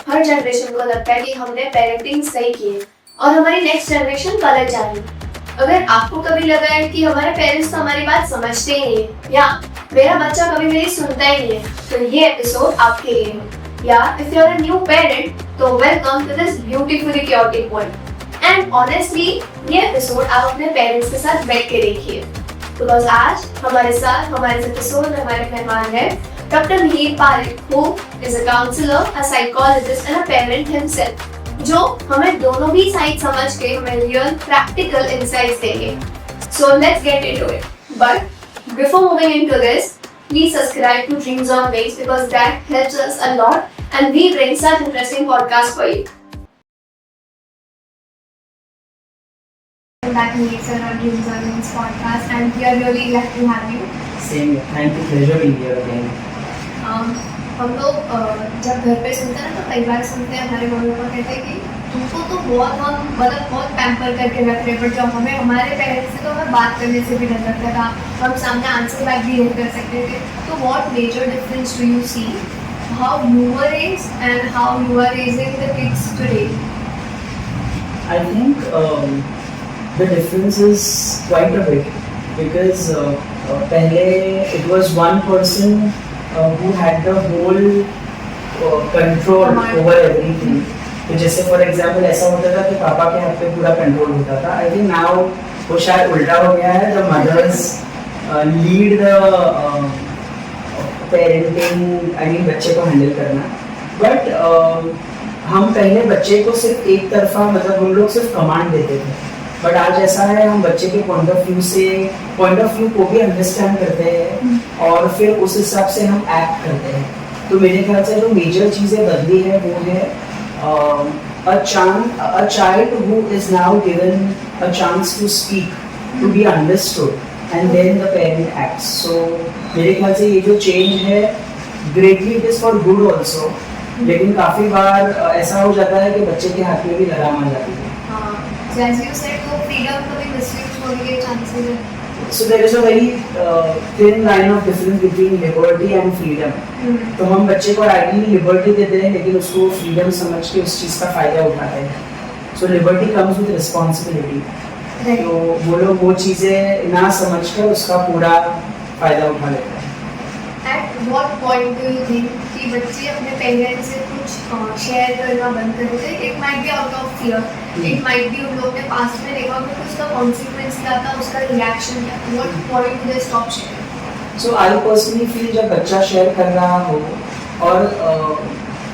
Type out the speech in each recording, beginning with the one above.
हर generation को लगता है कि हमने पेरेंटिंग सही की है और हमारी नेक्स्ट जनरेशन गलत जा रही है। अगर आपको कभी लगा है कि हमारे पेरेंट्स तो हमारी बात समझते ही नहीं है या मेरा बच्चा कभी मेरी सुनता ही नहीं है, तो ये एपिसोड आपके लिए है। या if you are a new parent तो welcome to this beautifully chaotic world. And honestly ये एपिसोड आप अपने पेरेंट्स के साथ बैठ के देखिए, बिकॉज आज हमारे साथ हमारे एपिसोड में हमारे मेहमान है Dr. Mihir Parekh, who is a counselor, a psychologist and a parent himself, जो हमें दोनों भी साइड समझ के हमें रियल प्रैक्टिकल इंसाइट्स देंगे। So let's get into it. But before moving into this, please subscribe to Dreams on Wings because that helps us a lot and we bring such interesting podcasts for you. Welcome back, Mihir sir, on Dreams on Wings podcast, and we are really glad to have you. Same, thank you, pleasure being here again. हम लोग जब घर पे सुनते हैं ना तो कई बार सुनते हैं हमारे मम्मी पापा कहते हैं कि तुमको तो बहुत हम मतलब बहुत पैम्पर करके रख रहे हैं, बट जब हमें हमारे पेरेंट्स से तो हमें बात करने से भी डर लगता था, हम सामने आंसर बैक भी नहीं कर सकते थे। तो what major difference do you see how you were raised and how you are raising the kids today? I think the difference is quite a bit because पहले it was one person who had the whole control over everything. तो जैसे for example ऐसा होता था कि पापा के हाथ पे पूरा कंट्रोल होता था। आई थिंक नाउ वो शायद उल्टा हो गया है, the mothers lead the parenting, I mean बच्चे को हैंडल करना। बट हम पहले बच्चे को सिर्फ एक तरफा मतलब हम लोग सिर्फ कमांड देते थे, बट आज ऐसा है हम बच्चे के पॉइंट ऑफ व्यू को भी अंडरस्टैंड करते हैं और फिर उस हिसाब से हम एक्ट करते हैं। तो मेरे ख्याल से जो मेजर चीज़ें बदली है वो है a child who is now given a chance to speak, to be understood and then the parent acts. So मेरे ख्याल से ये जो चेंज है greatly it is for good also, लेकिन काफ़ी बार ऐसा हो जाता है कि बच्चे के हाथ में भी लगाम आ जाती है। So as you said, तो freedom को भी misuse होने के chances हैं। So there is a very thin line of difference between liberty and freedom. तो हम बच्चे को आइडियली लिबर्टी देते हैं लेकिन उसको फ्रीडम समझ के उस चीज़ का फायदा उठाते हैं। So liberty comes with responsibility. तो वो लोग वो चीज़ें ना समझकर उसका पूरा फायदा उठा लेते हैं। At what point do you think कि बच्चे अपने पेरेंट्स से कुछ शेयर करना बंद कर देते हैं? It might be out of fear, it might be उन लोगों ने पास्ट में देखा होगा कि उसका कॉन्सिक्वेंस क्या था, उसका रिएक्शन क्या था। What point do they stop sharing? So I personally feel जब बच्चा शेयर कर रहा हो और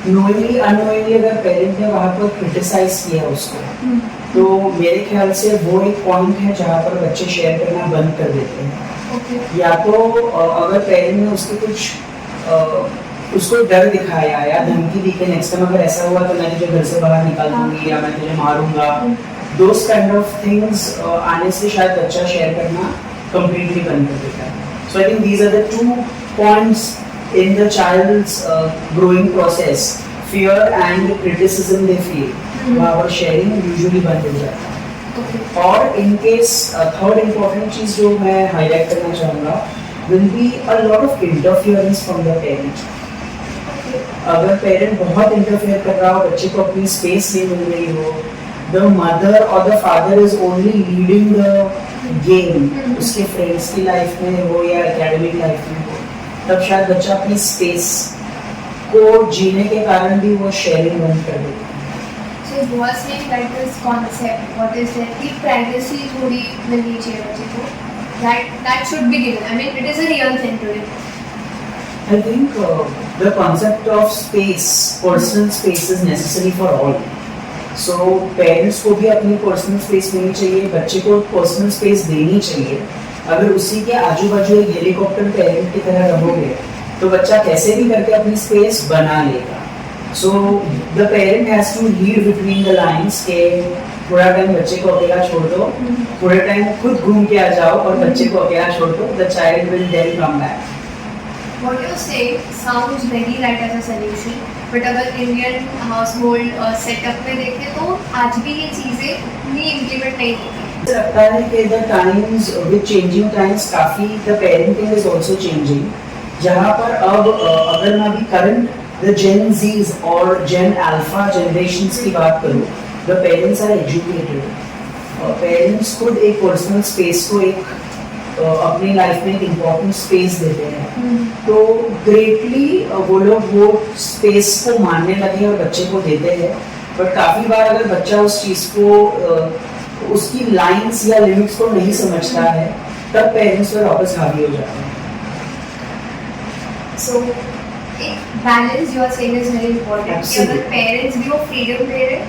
knowingly unknowingly अगर पेरेंट ने वहाँ पर क्रिटिसाइज किया उसको, तो मेरे ख्याल से वो एक पॉइंट है जहाँ पर बच्चे शेयर करना बंद कर देते हैं। या तो अगर पेरेंट ने उसके कुछ उसको डर दिखाया या धमकी दी कि नेक्स्ट टाइम अगर ऐसा हुआ तो मैं तुझे घर से बाहर निकाल दूंगी या मैं तुझे मारूंगा, दोस काइंड ऑफ थिंग्स आने से शायद बच्चा शेयर करना कंप्लीटली बंद कर देता है। So I think these are the 2 points in the child's growing process, fear and criticism they feel, वहाँ पर शेयरिंग यूजुअली बंद हो जाता है। और इन केस थर्ड इम्पोर्टेंट चीज़ जो मैं हाईलाइट करना चाहूँगा will be a lot of interference from the parent. अगर पेरेंट बहुत इंटरफेयर कर रहा हो, बच्चे को अपनी स्पेस नहीं मिल रही हो, द मदर और the father is only leading the game, उसके फ्रेंड्स की लाइफ में हो या एकेडमिक लाइफ में हो, तब शायद बच्चा अपनी स्पेस को जीने के कारण भी वो शेयरिंग बंद कर देता है। So you are saying that this concept, what is that, कि privacy थोड़ी मिलनी चाहिए बच्चे को, that should be given. I mean, it is a real thing today. I think the concept of space, personal space is necessary for all. So parents को भी अपनी personal space मिलनी चाहिए, बच्चे को personal space देनी चाहिए। अगर उसी के आजू बाजू एक हेलीकॉप्टर पेरेंट की तरह रहोगे तो बच्चा कैसे भी करके अपनी स्पेस बना लेगा। So the parent has to lead between the lines के थोड़ा टाइम बच्चे को अकेला छोड़ दो, थोड़े टाइम खुद घूम के आ जाओ और बच्चे को अकेला छोड़ दो, the child will then come back. What you say sounds very right as a solution, but अगर इंडियन हाउसहोल्ड सेटअप में देखें तो आज भी ये चीज़ें नहीं इम्प्लीमेंट नहीं होती। मुझे लगता है कि the times with changing times काफ़ी the parenting is also changing, जहाँ पर अब अगर मैं अभी करंट द जेन जीज और जेन अल्फा जनरेशंस की बात करूँ, the parents are educated, parents खुद एक पर्सनल स्पेस को एक अपनी लाइफ में एक इम्पोर्टेंट स्पेस देते हैं, तो ग्रेटली वो लोग वो स्पेस को मानने लगे और बच्चे को देते हैं। बट काफी बार अगर बच्चा उस चीज को उसकी लाइंस या लिमिट्स को नहीं समझता है, तब पेरेंट्स पर वापस हावी हो जाते हैं। सो एक balance you are saying is very important कि अगर पेरेंट्स भी वो फ्रीडम दे रहे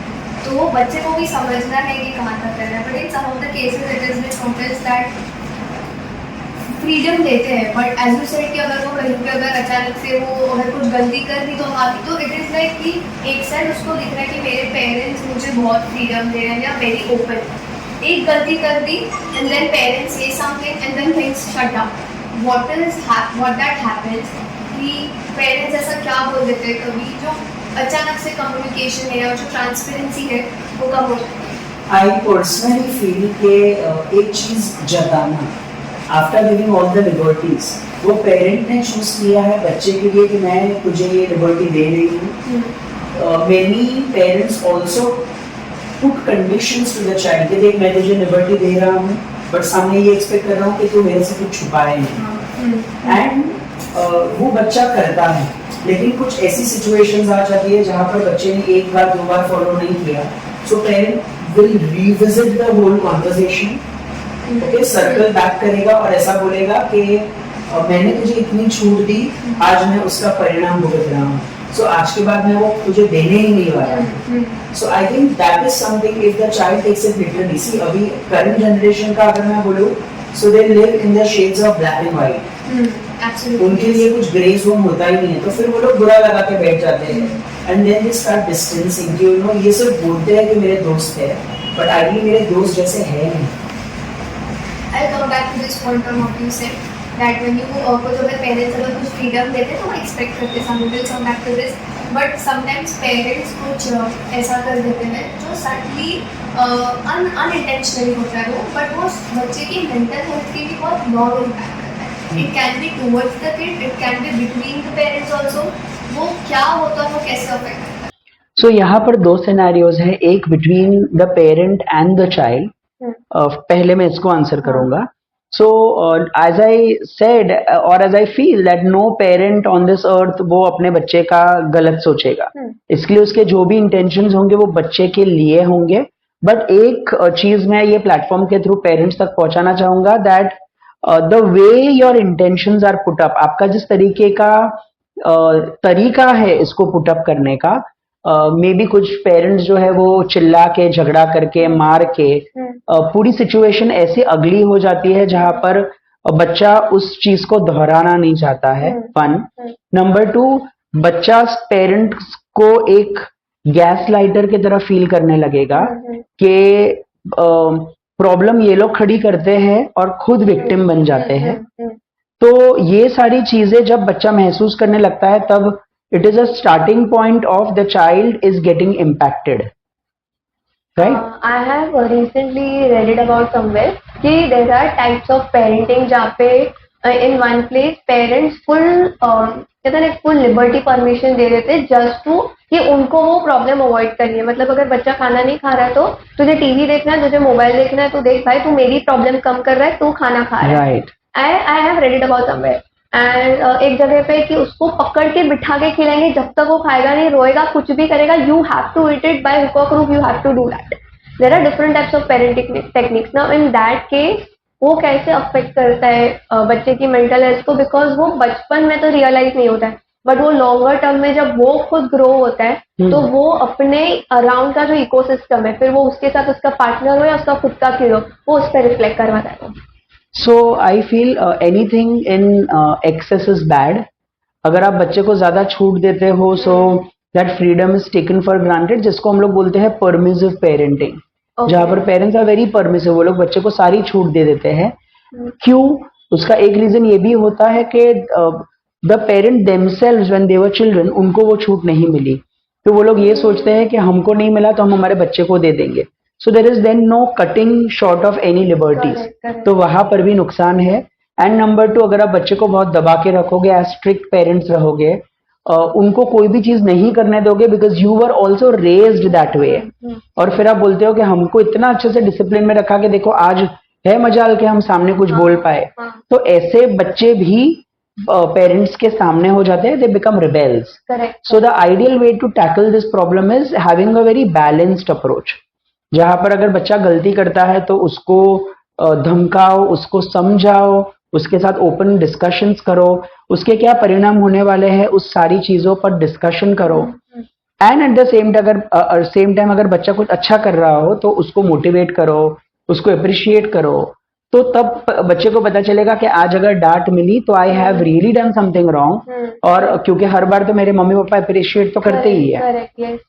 तो वो बच्चे को भी समझना है कि कहाँ तक करना है। But in some of the cases it is been noticed that freedom देते हैं, बट एज यू सेड कि अगर वो कहीं पे अगर अचानक से वो अगर कुछ गलती कर दी तो माफी, तो इट इज लाइक कि एक साइड उसको दिख रहा है कि मेरे पेरेंट्स मुझे बहुत फ्रीडम दे रहे हैं या वेरी ओपन, एक गलती कर दी and then parents say something and then things shut down. What that happens कि पेरेंट्स ऐसा क्या बोल देते हैं कभी जो अचानक से कम्युनिकेशन है और जो ट्रांसपेरेंसी है वो कम हो जाती है। आई पर्सनली फील के एक चीज जताना after giving all the liberties, वो पेरेंट ने चूज किया है बच्चे के लिए कि मैं तुझे ये लिबर्टी दे रही हूँ। Many parents also put conditions to the child कि देख मैं तुझे लिबर्टी दे रहा हूँ बट सामने ये एक्सपेक्ट कर रहा हूँ कि तू मेरे से कुछ छुपाए नहीं, एंड वो बच्चा करता है। लेकिन कुछ ऐसी सिचुएशंस आ जाती है जहाँ पर बच्चे ने एक बार दो बार फॉलो नहीं किया, so parent will revisit the whole conversation, okay, circle back करेगा और ऐसा बोलेगा कि मैंने तुझे इतनी छूट दी, आज मैं उसका परिणाम भुगत रहा हूँ, सो आज के बाद मैं वो तुझे देने ही नहीं वाला। So I think that is something if the child takes it literally. See अभी करंट जनरेशन का अगर मैं बोलूँ, so they live in the shades of black and white, उनके लिए कुछ ग्रे जोन होता ही नहीं है, तो फिर वो लोग बुरा लगा के बैठ जाते हैं and then they start distancing, you know, ये सिर्फ बोलते हैं कि मेरे दोस्त है बट आइडियली मेरे दोस्त जैसे है नहीं। I'll come back to this point on what you said that when you कुछ अगर पेरेंट्स अगर कुछ फ्रीडम देते तो वो एक्सपेक्ट करते, some will come back to this, but sometimes parents कुछ ऐसा कर देते हैं जो सडनली अनइंटेंशनली होता है वो, बट वो बच्चे की मेंटल हेल्थ की भी बहुत लॉन्ग इम्पैक्ट करता है। It can be towards the kid, it can be between the parents also, वो क्या होता है वो कैसे अफेक्ट करता है। सो यहाँ पर दो सिनेरियोज हैं, एक between the parent and the child. पहले मैं इसको आंसर करूंगा। सो एज आई सेड और as I feel that no parent on this earth वो अपने बच्चे का गलत सोचेगा, इसके लिए उसके जो भी इंटेंशंस होंगे वो बच्चे के लिए होंगे। बट एक चीज मैं ये प्लेटफॉर्म के थ्रू पेरेंट्स तक पहुंचाना चाहूंगा that the way your intentions are put up, आपका जिस तरीके का तरीका है इसको पुट अप करने का, मे बी कुछ पेरेंट्स जो है वो चिल्ला के झगड़ा करके मार के पूरी सिचुएशन ऐसी अगली हो जाती है जहां पर बच्चा उस चीज को दोहराना नहीं चाहता है। वन नंबर 2, बच्चा पेरेंट्स को एक गैस लाइटर की तरह फील करने लगेगा कि प्रॉब्लम ये लोग खड़ी करते हैं और खुद विक्टिम बन जाते हैं। तो ये सारी चीजें जब बच्चा महसूस करने लगता है तब it is a starting point of the child is getting impacted, right? I have recently read it about somewhere कि there are types of parenting जहाँ पे in one place parents full कहते हैं full liberty permission दे देते just to कि उनको वो problem avoid करनी है। मतलब अगर बच्चा खाना नहीं खा रहा है तो तुझे टीवी देखना है, तुझे मोबाइल देखना है, तो देख भाई तू मेरी प्रॉब्लम कम कर रहा है, तू खाना खा रहा है। Right. I have read it about somewhere and एक जगह पे कि उसको पकड़ के बिठा के खिलाएंगे, जब तक वो खाएगा नहीं, रोएगा, कुछ भी करेगा, you have to eat it by hook और crook, you have to do that. There are different types of parenting techniques. Now in that case वो कैसे अफेक्ट करता है बच्चे की मेंटल हेल्थ को, बिकॉज वो बचपन में तो रियलाइज नहीं होता है, बट वो लॉन्गर टर्म में जब वो खुद ग्रो होता है तो वो अपने अराउंड का जो इकोसिस्टम है, फिर वो उसके साथ उसका पार्टनर हो या उसका खुद का किड हो, वो उस पर रिफ्लेक्ट करवाता है। So I feel anything in excess is bad. अगर आप बच्चे को ज्यादा छूट देते हो so that freedom is taken for granted, जिसको हम लोग बोलते हैं permissive parenting, जहाँ पर पेरेंट्स आर वेरी परमिसिव, वो लोग बच्चे को सारी छूट दे देते हैं। क्यों? उसका एक रीजन ये भी होता है कि the parent themselves when they were children, उनको वो छूट नहीं मिली, तो वो लोग ये सोचते हैं कि हमको नहीं मिला तो हम हमारे बच्चे को दे देंगे। So there is then no cutting short of any liberties, तो वहां पर भी नुकसान है। एंड नंबर 2, अगर आप बच्चे को बहुत दबा के रखोगे, एज स्ट्रिक्ट पेरेंट्स रहोगे, उनको कोई भी चीज नहीं करने दोगे because you were also raised that way, और फिर आप बोलते हो कि हमको इतना अच्छे से डिसिप्लिन में रखा कि देखो आज है मजाल के हम सामने कुछ बोल पाए, तो ऐसे बच्चे भी पेरेंट्स के सामने हो जाते हैं, they become rebels. So the ideal way to tackle this problem is having a very balanced approach, जहां पर अगर बच्चा गलती करता है तो उसको धमकाओ, उसको समझाओ, उसके साथ ओपन डिस्कशंस करो, उसके क्या परिणाम होने वाले हैं उस सारी चीजों पर डिस्कशन करो. And eight the same time अगर बच्चा कुछ अच्छा कर रहा हो तो उसको मोटिवेट करो, उसको अप्रिशिएट करो, तो तब बच्चे को पता चलेगा कि आज अगर डांट मिली तो I have really done something wrong, और क्योंकि हर बार तो मेरे मम्मी पापा अप्रिशिएट तो करते ही है. Correct, yes.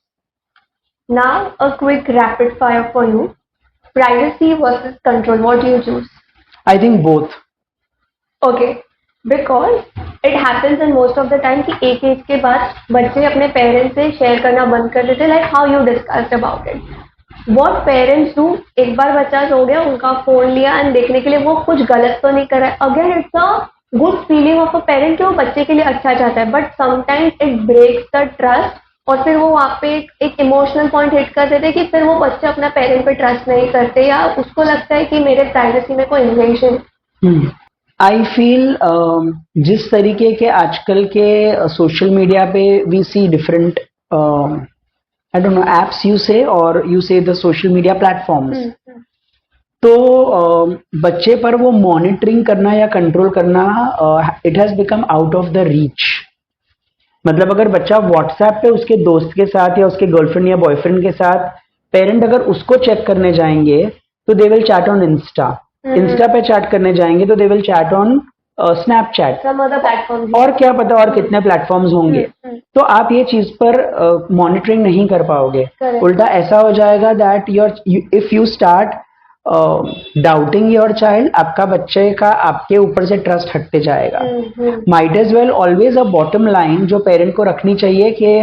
Now a quick rapid fire for you. Privacy versus control. What do you choose? I think both. Okay, because it happens in most of the time कि एक as के बाद बच्चे अपने parents से शेयर करना बंद कर देते, like how you discussed about it. What parents do, एक बार बच्चा सो गया, उनका फोन लिया एंड देखने के लिए वो कुछ गलत तो नहीं कर रहा है. Again it's a good feeling of a parent कि वो बच्चे के लिए अच्छा चाहता है, but sometimes it breaks the trust, और फिर वो वहाँ पे एक इमोशनल पॉइंट हिट कर देते कि फिर वो बच्चे अपना पेरेंट पे ट्रस्ट नहीं करते, या उसको लगता है कि मेरे प्राइवेसी में कोई इन्वेंशन. आई फील जिस तरीके के आजकल के सोशल मीडिया पे we see different I don't know apps you say, और यू से द सोशल मीडिया प्लेटफॉर्म्स, तो बच्चे पर वो मॉनिटरिंग करना या कंट्रोल करना it has become out of the reach. मतलब अगर बच्चा व्हाट्सएप पे उसके दोस्त के साथ या उसके गर्लफ्रेंड या बॉयफ्रेंड के साथ, पेरेंट अगर उसको चेक करने जाएंगे तो they will chat on Insta पे चैट करने जाएंगे तो they will chat on Snapchat, और क्या पता और कितने प्लेटफॉर्म्स होंगे. तो आप ये चीज पर मॉनिटरिंग नहीं कर पाओगे. उल्टा ऐसा हो जाएगा that if you start doubting your child, आपका बच्चे का आपके ऊपर से ट्रस्ट हटते जाएगा. Might as well always a bottom line जो पेरेंट को रखनी चाहिए कि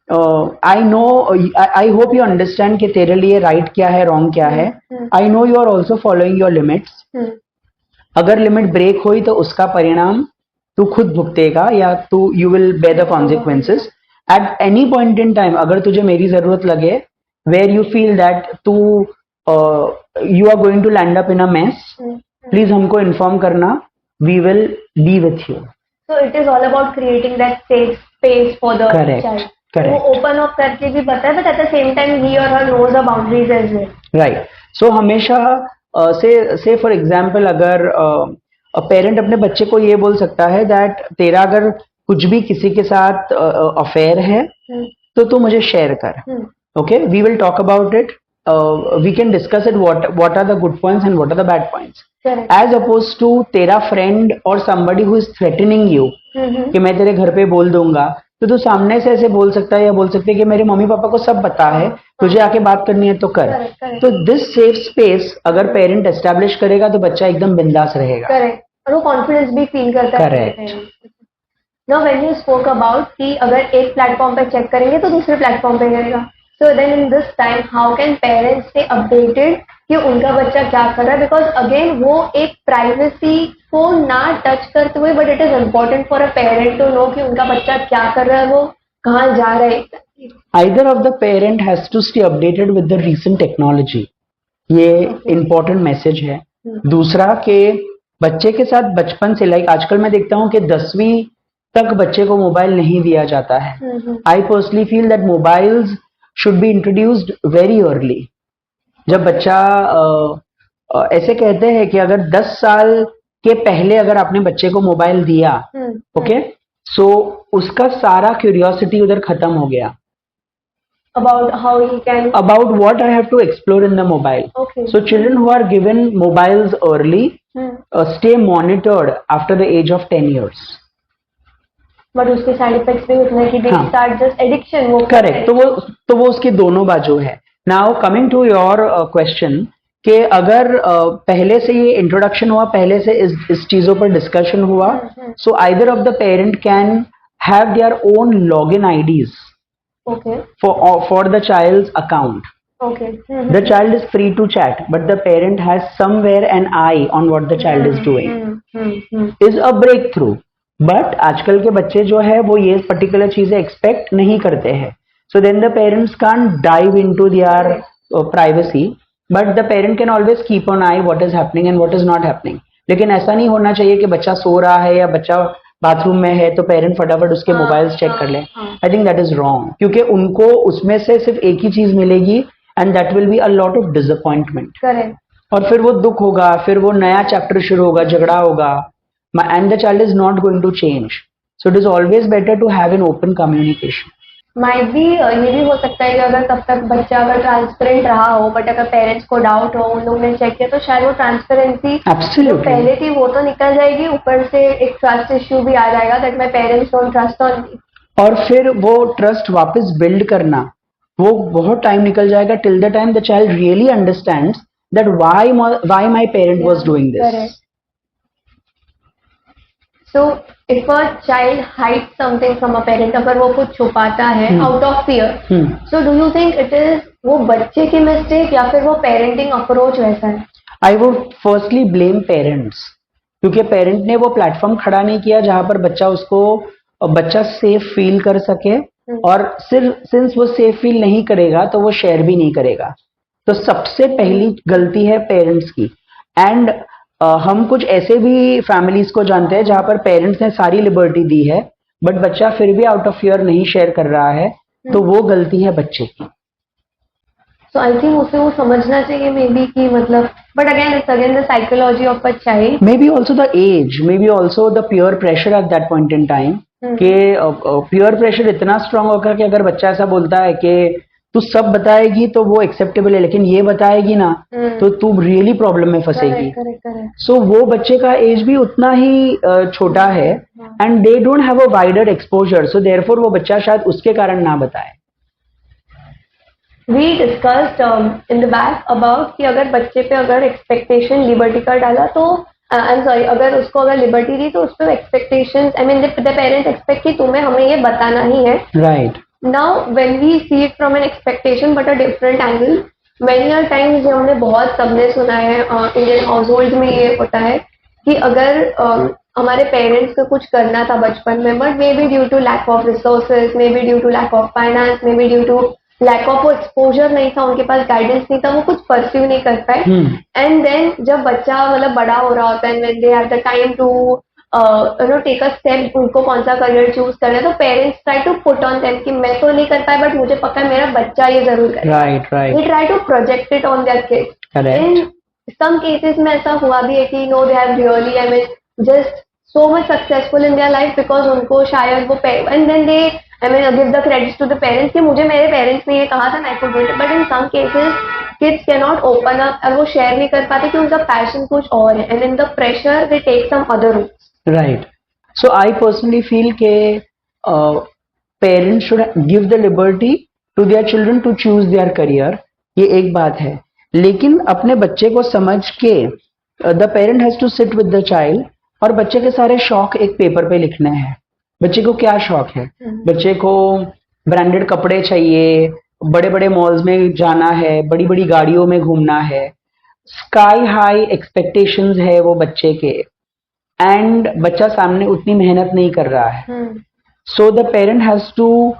आई होप यू अंडरस्टैंड कि तेरे लिए राइट क्या है, रॉन्ग क्या है. I know you are also following your limits. अगर लिमिट ब्रेक हुई तो उसका परिणाम तू खुद भुगतेगा, या तू you will bear the consequences at any point in time. अगर तुझे मेरी जरूरत लगे, वेयर यू फील दैट तू you are going to land up in a mess, please हमको इन्फॉर्म करना, we will be with you. So it is all about creating that safe space for the child. वो open up करके भी पता है, but at the same time ही और her knows the boundaries as well. Right. So हमेशा से for example अगर पेरेंट अपने बच्चे को ये बोल सकता है दैट तेरा अगर कुछ भी किसी के साथ अफेयर है तो तू मुझे शेयर कर. Okay, we will talk about it, we can discuss it, what are the good points and what are the bad points, as oppose to तेरा फ्रेंड और somebody who is threatening you कि मैं तेरे घर पे बोल दूंगा, तो तू सामने से ऐसे बोल सकता है या बोल सकते है कि मेरे मम्मी पापा को सब पता है, तुझे आके बात करनी है तो कर. तो दिस सेफ स्पेस अगर पेरेंट एस्टैब्लिश करेगा तो बच्चा एकदम बिंदास रहेगा. करेक्ट. और वो कॉन्फिडेंस भी फील करता है. Correct. Now when you spoke about कि अगर एक प्लेटफॉर्म पे चेक करेंगे तो दूसरे प्लेटफॉर्म पे करेगा, so then in this time how can parents stay updated कि उनका बच्चा क्या कर रहा है, बिकॉज अगेन वो एक प्राइवेसी को ना टच करते हुए, but it is important for a parent to know कि उनका बच्चा क्या कर रहा है, वो कहाँ जा रहा है. Either of the parent has to stay updated with the recent technology. ये important message है. दूसरा कि बच्चे के साथ बचपन से, लाइक आजकल मैं देखता हूँ कि 10वीं तक बच्चे को मोबाइल नहीं दिया जाता है. I personally feel that mobiles should be introduced very early. जब बच्चा ऐसे कहते हैं कि अगर 10 साल के पहले अगर आपने बच्चे को मोबाइल दिया, ओके, सो उसका सारा क्यूरियोसिटी उधर खत्म हो गया. About how he can, about what I have to explore in the mobile. Okay. So children who are given mobiles early stay monitored after the age of 10 years. But उसके side effects भी उतने ही, they start just addiction. वो correct. तो वो उसकी दोनों बाजू है. Now coming to your question कि अगर पहले से ये इंट्रोडक्शन हुआ, पहले से इस चीजों पर डिस्कशन हुआ, so either of the parent can have their own login IDs. Okay. For the child's account. Okay. The child is free to chat, but the parent has somewhere an eye on what the child is doing. Is a breakthrough. But आजकल के बच्चे जो है वो ये particular चीजें expect नहीं करते हैं, so then the parents can't dive into their privacy, but the parent can always keep on eye what is happening and what is not happening. लेकिन ऐसा नहीं होना चाहिए कि बच्चा सो रहा है या बच्चा बाथरूम में है तो पेरेंट फटाफट उसके मोबाइल्स चेक कर ले. आई थिंक दैट इज रॉन्ग, क्योंकि उनको उसमें से सिर्फ एक ही चीज मिलेगी and that will be a lot of disappointment. Correct. और फिर वो दुख होगा, फिर वो नया चैप्टर शुरू होगा, झगड़ा होगा, and the child is not going to change. So it is always better to have an open communication. Might भी ये भी हो सकता है कि अगर तब तक बच्चा अगर ट्रांसपेरेंट रहा हो, बट अगर पेरेंट्स को डाउट हो, उन लोगों ने चेक किया, तो शायद वो ट्रांसपेरेंसी जो पहले थी वो तो निकल जाएगी, ऊपर से एक ट्रस्ट इश्यू भी आ जाएगा that my parents don't trust on me. और फिर वो ट्रस्ट वापस बिल्ड करना वो बहुत टाइम निकल जाएगा, till the time the child really understands that why my parent was doing this. So if a child hides something from a parent, अगर वो कुछ छुपाता है out of fear, so do you think it is वो बच्चे की mistake या फिर वो पेरेंटिंग अप्रोच वैसा है? I would firstly blame parents, क्योंकि पेरेंट ने वो प्लेटफॉर्म खड़ा नहीं किया जहां पर बच्चा सेफ फील कर सके, और सिंस वो सेफ फील नहीं करेगा तो वो शेयर भी नहीं करेगा. तो सबसे पहली गलती है पेरेंट्स की. एंड हम कुछ ऐसे भी फैमिलीज को जानते हैं जहां पर पेरेंट्स ने सारी लिबर्टी दी है बट बच्चा फिर भी आउट ऑफ फियर नहीं शेयर कर रहा है, तो वो गलती है बच्चे की. सो आई थिंक उसे वो समझना चाहिए मे बी कि मतलब, but again it's again the psychology of a child, maybe also the age, maybe also the peer pressure at that point in time, कि पीयर प्रेशर इतना strong होगा कि अगर बच्चा ऐसा बोलता है कि तू सब बताएगी तो वो एक्सेप्टेबल है, लेकिन ये बताएगी ना तो तू रियली प्रॉब्लम में फंसेगी. सो वो बच्चे का एज भी उतना ही छोटा है and they don't have a wider exposure, so therefore वो बच्चा शायद उसके कारण ना बताए. We discussed in the back about कि अगर बच्चे पे अगर एक्सपेक्टेशन लिबर्टी का डाला तो आई एम सॉरी, अगर उसको अगर लिबर्टी दी तो उस पर expectation, I mean the parents expect कि तुम्हें हमें ये बताना ही है. Right. Now when we see it from an expectation but a different angle, many a times हमने बहुत सबने सुना है इंडियन हाउस होल्ड में ये होता है कि अगर हमारे पेरेंट्स को कुछ करना था बचपन में, but maybe due to lack of resources, maybe due to lack of finance, maybe due to lack of exposure नहीं था, उनके पास गाइडेंस नहीं था, वो कुछ परस्यू नहीं कर पाए. एंड देन जब बच्चा मतलब बड़ा हो रहा होता है, when they have the time to take a step, उनको कौन सा करियर चूज करना है, तो parents try to put on them कि मैं तो नहीं कर पाया बट मुझे पक्का है मेरा बच्चा ये जरूर करे. Right. They try to project it on their kids. In some cases में ऐसा हुआ भी है कि no they have really, I mean just so much successful in their life because उनको शायद वो, and then they I mean give the credits to the parents कि मुझे मेरे पेरेंट्स ने ये कहा था मैं could do it. But in some cases kids can not open up और वो शेयर नहीं कर पाते कि उनका पैशन कुछ और है, and in the pressure they take some other routes. Right. So I personally feel के parents should give the liberty to their children to choose their career. ये एक बात है, लेकिन अपने बच्चे को समझ के the parent has to sit with the child और बच्चे के सारे शौक एक पेपर पे लिखने हैं. बच्चे को क्या शौक है, बच्चे को ब्रांडेड कपड़े चाहिए, बड़े बड़े मॉल्स में जाना है, बड़ी बड़ी गाड़ियों में घूमना है, स्काई हाई एक्सपेक्टेशंस है वो बच्चे के, एंड बच्चा सामने उतनी मेहनत नहीं कर रहा है. So the parent has to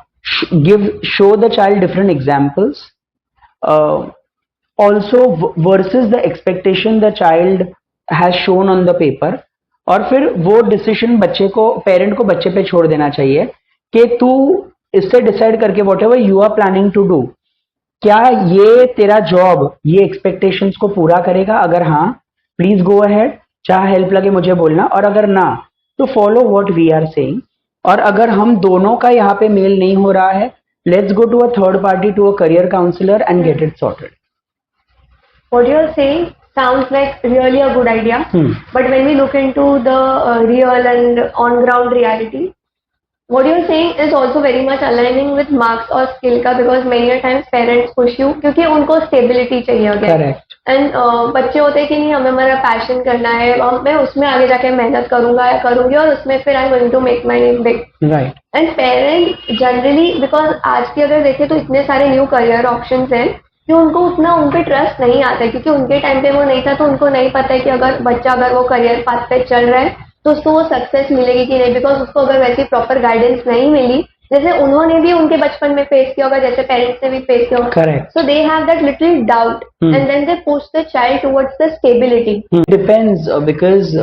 show the child different examples also versus the expectation the child has shown on the paper. और फिर वो डिसीजन पेरेंट को बच्चे पे छोड़ देना चाहिए कि तू इससे डिसाइड करके whatever you are planning to do, क्या ये तेरा जॉब ये एक्सपेक्टेशंस को पूरा करेगा. अगर हाँ, प्लीज गो अहेड, चाहे हेल्प लगे मुझे बोलना, और अगर ना तो follow what we are saying. और अगर हम दोनों का यहाँ पे मेल नहीं हो रहा है, let's go to a third party, to a career counsellor and get it sorted. What you are saying sounds like really a good idea, but when we look into the real and on ground reality, what you are saying is also very much aligning with marks or skill का, because many a times parents push you क्योंकि उनको stability चाहिए अगर. Correct. And बच्चे होते हैं कि नहीं हमें हमारा पैशन करना है, मैं उसमें आगे जाके मेहनत करूंगा या करूंगी और उसमें फिर I am going to make my name big. Right. And parents generally, because आज की अगर देखें तो इतने सारे न्यू करियर ऑप्शंस हैं कि उनको उतना उन पे ट्रस्ट नहीं आता है, क्योंकि उनके टाइम पे वो नहीं था, तो उनको नहीं पता है कि अगर बच्चा अगर वो करियर पाथ पे चल रहा है तो उसको वो सक्सेस मिलेगी कि नहीं, बिकॉज उसको अगर वैसी प्रॉपर गाइडेंस नहीं मिली, जैसे उन्होंने भी उनके बचपन में फेस किया होगा, जैसे पेरेंट्स ने भी फेस किया होगा, Correct. So they have that little doubt and then they push the child towards the stability. Depends because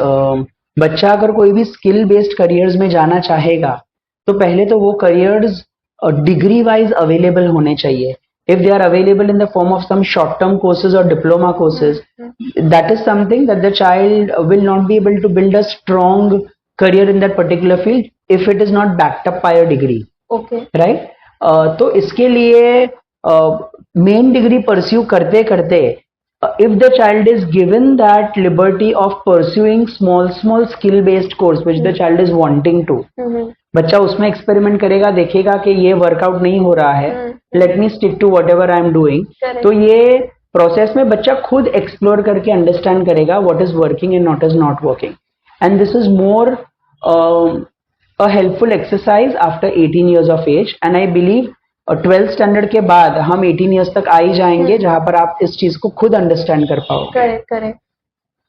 बच्चा अगर कोई भी स्किल बेस्ड करियर्स में जाना चाहेगा तो पहले तो वो करियर्स डिग्री वाइज अवेलेबल होने चाहिए. If they are available in the form of some short-term courses or diploma courses, that is something that the child will not be able to build a strong career in that particular field if it is not backed up by a degree. Okay. Right? तो इसके लिए main degree pursue करते करते if the child is given that liberty of pursuing small skill based course which the child is wanting to, बच्चा उसमें experiment करेगा, देखेगा कि ये वर्कआउट नहीं हो रहा है, let me stick to whatever I am doing. तो ये प्रोसेस में बच्चा खुद एक्सप्लोर करके अंडरस्टैंड करेगा what is working and not is not working. And this is more a helpful exercise after 18 years of age. And I believe 12th standard के बाद हम 18 years तक आ ही जाएंगे जहां पर आप इस चीज को खुद अंडरस्टैंड कर पाओगे. Correct correct.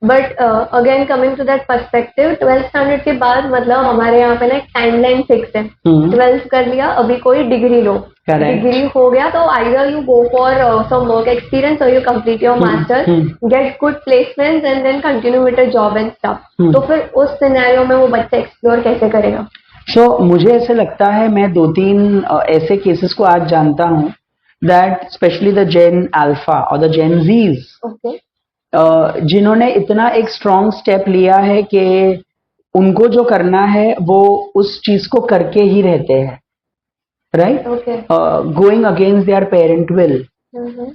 But again coming to that perspective, 12th standard के बाद मतलब हमारे यहाँ पे ना एक टाइमलाइन फिक्स है. 12th कर लिया, अभी कोई डिग्री लो, डिग्री हो गया तो either you go for some work experience और you complete your master, get good placements and then continue with the job and stuff. तो फिर उस सिनेरियो में वो बच्चा एक्सप्लोर कैसे करेगा? सो मुझे ऐसे लगता है, मैं 2-3 ऐसे केसेस को आज जानता हूँ that specially the Gen Alpha और द जेन जीज, जिन्होंने इतना एक स्ट्रॉन्ग स्टेप लिया है कि उनको जो करना है वो उस चीज को करके ही रहते हैं, right, going against their parent will.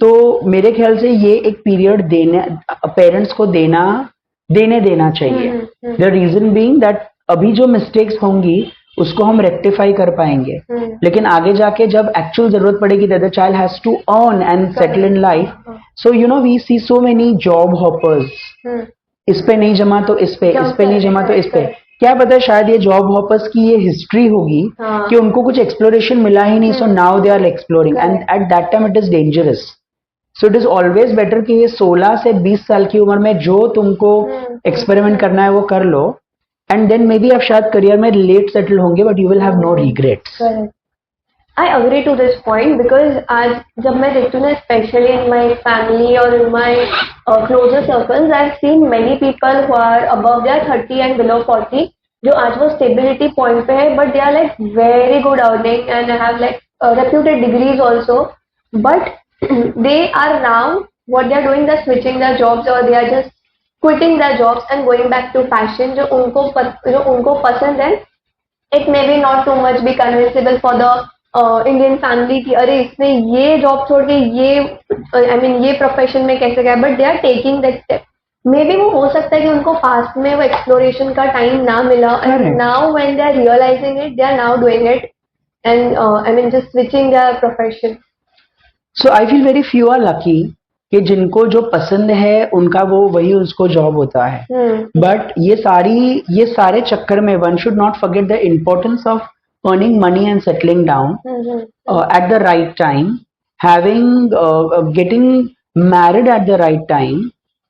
तो मेरे ख्याल से ये एक पीरियड देने पेरेंट्स को देना चाहिए. द रीजन बीइंग दैट अभी जो मिस्टेक्स होंगी उसको हम रेक्टिफाई कर पाएंगे, लेकिन आगे जाके जब एक्चुअल जरूरत पड़ेगी that the child has to earn and settle in life. So you know we see so many job hoppers, इस पे नहीं जमा तो इस पे नहीं जमा तो इस पे. क्या पता है शायद ये जॉब हॉपर्स की ये हिस्ट्री होगी कि उनको कुछ एक्सप्लोरेशन मिला ही नहीं, so now they are exploring and at that time it is dangerous. So it is always better कि ये 16 से 20 साल की उम्र में जो तुमको एक्सपेरिमेंट करना है वो कर लो, एंड देन मे बी आप शायद करियर में लेट सेटल होंगे but you will have no regrets. I agree to this point because आज जब मैं देखती हूँ ना, स्पेशली इन माई फैमिली और in my closer circles, I have seen many people who are above their 30 and below 40 जो आज वो स्टेबिलिटी पॉइंट पे है, but they are like very good earning and have like reputed degrees also, but they are now what they are doing, they're switching their jobs or they are just quitting their jobs and going back to fashion जो उनको पसंद है. It may be not too much be convincible for the Indian family कि अरे इसने ये job छोड़ के ये ये प्रोफेशन में कैसे गया, but they are taking that step. Maybe वो हो सकता है कि उनको पास्ट में वो एक्सप्लोरेशन का टाइम ना मिला, and now when they are realising it they are now doing it and just switching their profession. So I feel very few are lucky कि जिनको जो पसंद है उनका वो वही उसको जॉब होता है. बट ये सारे चक्कर में one should not forget the importance of earning money and settling down at the right time, having getting married at the right time,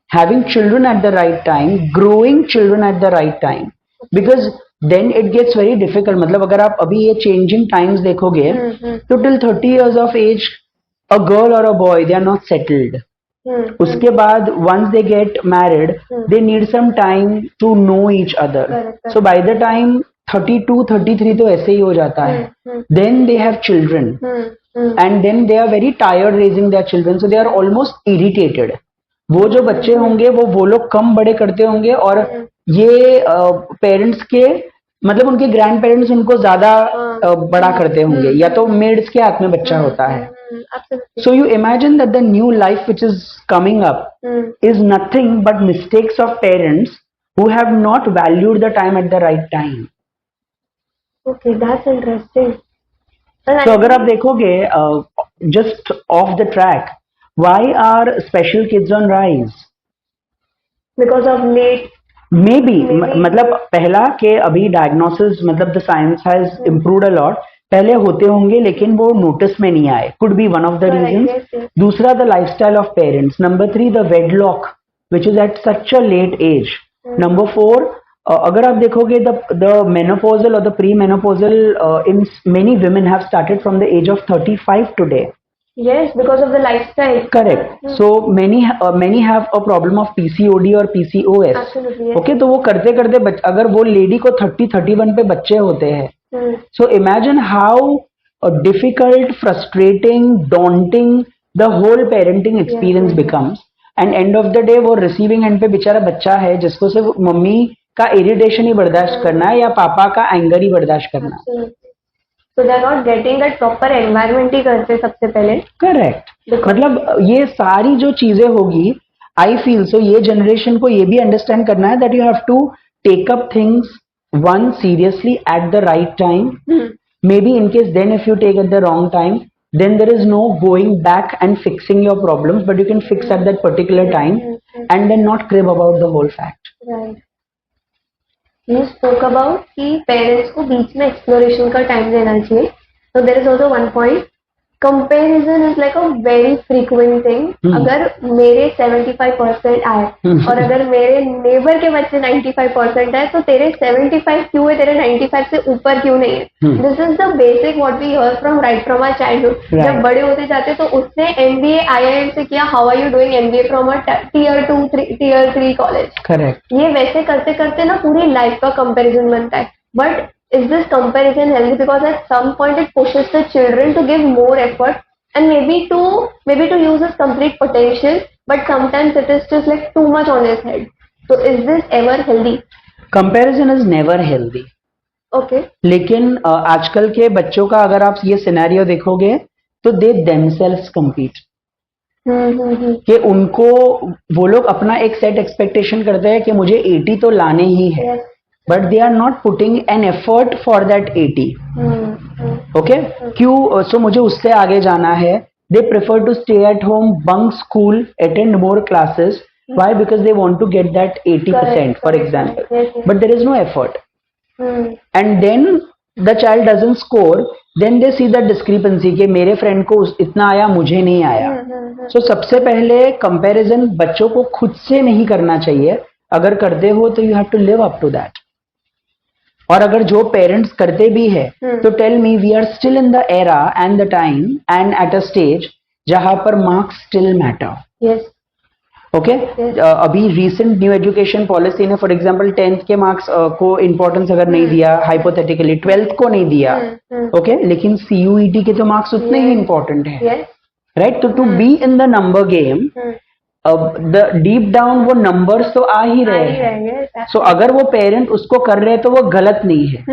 having children at the right time, growing children at the right time, because then it gets very difficult. मतलब अगर आप अभी ये changing times देखोगे तो till 30 years of age a girl or a boy, they are not settled. उसके बाद once they get married, they need some time to know each other. So by the time 32, 33 तो ऐसे ही हो जाता है. Then they have children, and then they are very tired raising their children, so they are almost irritated. वो जो बच्चे होंगे वो लोग कम बड़े करते होंगे और ये पेरेंट्स के मतलब उनके ग्रैंड पेरेंट्स उनको ज्यादा बड़ा करते होंगे, या तो मेड्स के हाथ में बच्चा होता है. So you imagine that the new life which is coming up is nothing but mistakes of parents who have not valued the time at the right time. Okay, that's interesting. So अगर आप देखोगे just off the track, why are special kids on rise? Because of late. Maybe. मतलब पहला कि अभी diagnosis मतलब the science has improved a lot. पहले होते होंगे लेकिन वो नोटिस में नहीं आए, could be one of the reasons. दूसरा the lifestyle of parents. Number 3 the wedlock which is at such a late age. Number 4 अगर आप देखोगे द मेनोपॉजल और the premenopausal in many women have started from the age of 35 today. Yes, because of the lifestyle. Correct. So many have a problem of PCOD or PCOS. Absolutely. Yes. Okay, तो वो करते करते अगर वो lady को 30-31 पे बच्चे होते हैं, so imagine how difficult, frustrating, daunting the whole parenting experience becomes. And end of the day वो receiving end पे बेचारा बच्चा है जिसको सिर्फ मम्मी का इरिटेशन ही बर्दाश्त करना है या पापा का एंगर ही बर्दाश्त करना है. So they are not getting that proper environment ही करते सबसे पहले. करेक्ट. मतलब ये सारी जो चीजें होगी, आई फील सो ये जनरेशन को ये भी अंडरस्टैंड करना है that you have to take up things one seriously at the right time. Maybe in case then if you take at the wrong time then there is no going back and fixing your problems, but you can fix at that particular time and then not crib about the whole fact. Right. You spoke about कि parents को बीच में exploration का time देना चाहिए. So there is also one point. Comparison is like a very frequent thing. अगर मेरे 75% आए और अगर मेरे नेबर के बच्चे 95% आए तो तेरे 75 क्यों है, तेरे 95 से ऊपर क्यों नहीं है. This is the basic what we hear from right from our childhood. जब बड़े होते जाते तो उसने MBA IIM से किया, how are you doing MBA from a tier 2 tier 3 college. Correct. ये वैसे करते करते ना पूरी लाइफ का कंपैरिजन बनता है. But is this comparison healthy? Because at some point it pushes the children to give more effort and maybe to use his complete potential, but sometimes it is just like too much on his head. So is this ever healthy? Comparison is never healthy. Okay. लेकिन आजकल के बच्चों का अगर आप ये scenario देखोगे तो दे themselves compete. कि उनको वो लोग अपना एक सेट एक्सपेक्टेशन करते हैं कि मुझे 80 तो लाने ही है. Yes. But they are not putting an effort for that 80. Okay? क्यों? So मुझे उससे आगे जाना है. They prefer to stay at home, bunk school, attend more classes. Why? Because they want to get that 80%, for example. Yes. But there is no effort. And then the child doesn't score. Then they see that discrepancy कि मेरे friend को इतना आया, मुझे नहीं आया. So सबसे पहले comparison बच्चों को खुद से नहीं करना चाहिए. अगर करते हो तो you have to live up to that. और अगर जो पेरेंट्स करते भी है तो tell me we are still in the era and the time and at a stage जहां पर marks still matter. Yes. Okay. अभी रिसेंट न्यू एजुकेशन पॉलिसी ने फॉर एग्जांपल 10th के मार्क्स को इम्पोर्टेंस अगर नहीं दिया, हाइपोथेटिकली 12th को नहीं दिया, ओके, लेकिन CUET के तो मार्क्स उतने ही इम्पोर्टेंट है. राइट. तो to be in the number game the deep down वो नंबर्स तो आ ही रहे हैं. सो अगर वो पेरेंट उसको कर रहे हैं तो वो गलत नहीं है.